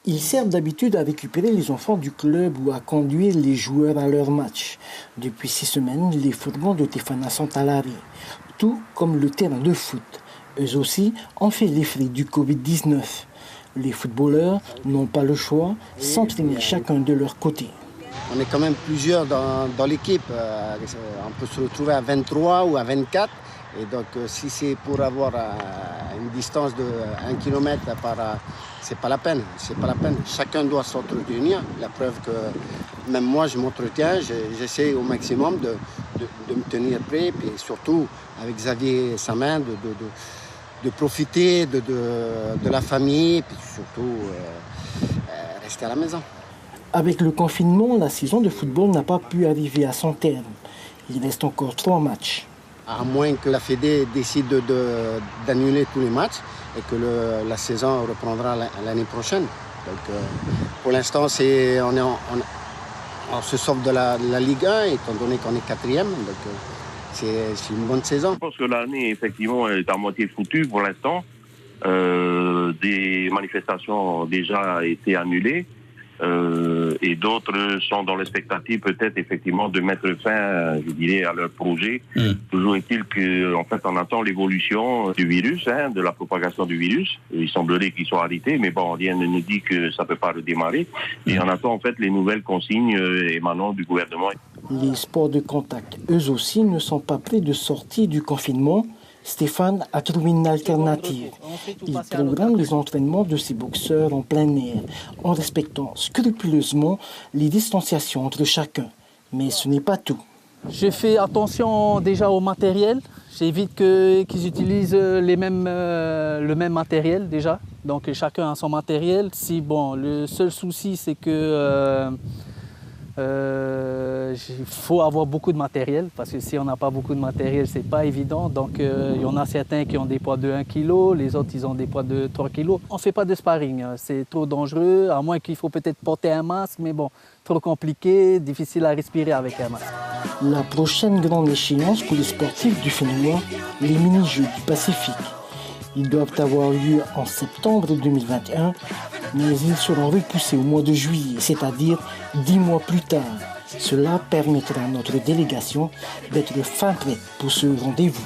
Ils servent d'habitude à récupérer les enfants du club ou à conduire les joueurs à leur match. Depuis 6 semaines, les fourgons de Tefana sont à l'arrêt, tout comme le terrain de foot. Eux aussi ont fait les frais du Covid-19. Les footballeurs n'ont pas le choix, s'entraîner chacun de leur côté. On est quand même plusieurs dans l'équipe. On peut se retrouver à 23 ou à 24. Et donc, si c'est pour avoir une distance de 1 km c'est pas la peine. C'est pas la peine. Chacun doit s'entretenir. La preuve que même moi, je m'entretiens. J'essaie au maximum de me tenir prêt. Et surtout, avec Xavier et sa main, de profiter de la famille. Et puis surtout, rester à la maison. Avec le confinement, la saison de football n'a pas pu arriver à son terme. Il reste encore 3 matchs. À moins que la Fédé décide d'annuler tous les matchs et que la saison reprendra l'année prochaine. Donc, pour l'instant, on se sauve de la Ligue 1, étant donné qu'on est 4e. Donc, c'est une bonne saison. Je pense que l'année, effectivement, est à moitié foutue pour l'instant. Des manifestations ont déjà été annulées. Et d'autres sont dans l'expectative peut-être effectivement de mettre fin, je dirais, à leur projet. Toujours est-il qu'en fait on attend l'évolution du virus, de la propagation du virus. Il semblerait qu'ils soient arrêtés, mais bon, rien ne nous dit que ça ne peut pas redémarrer. Et on attend en fait les nouvelles consignes émanant du gouvernement. Les sports de contact, eux aussi, ne sont pas prêts de sortir du confinement. Stéphane a trouvé une alternative. Il programme les entraînements de ses boxeurs en plein air, en respectant scrupuleusement les distanciations entre chacun. Mais ce n'est pas tout. Je fais attention déjà au matériel. J'évite qu'ils utilisent le même matériel déjà. Donc chacun a son matériel. Le seul souci, c'est que il faut avoir beaucoup de matériel, parce que si on n'a pas beaucoup de matériel, c'est pas évident. Donc il y en a certains qui ont des poids de 1 kg, les autres ils ont des poids de 3 kg. On ne fait pas de sparring, c'est trop dangereux, à moins qu'il faut peut-être porter un masque, mais bon, trop compliqué, difficile à respirer avec un masque. La prochaine grande échéance pour les sportifs du Fénois, les mini-Jeux du Pacifique. Ils doivent avoir lieu en septembre 2021, mais ils seront repoussés au mois de juillet, c'est-à-dire 10 mois plus tard. Cela permettra à notre délégation d'être fin prête pour ce rendez-vous.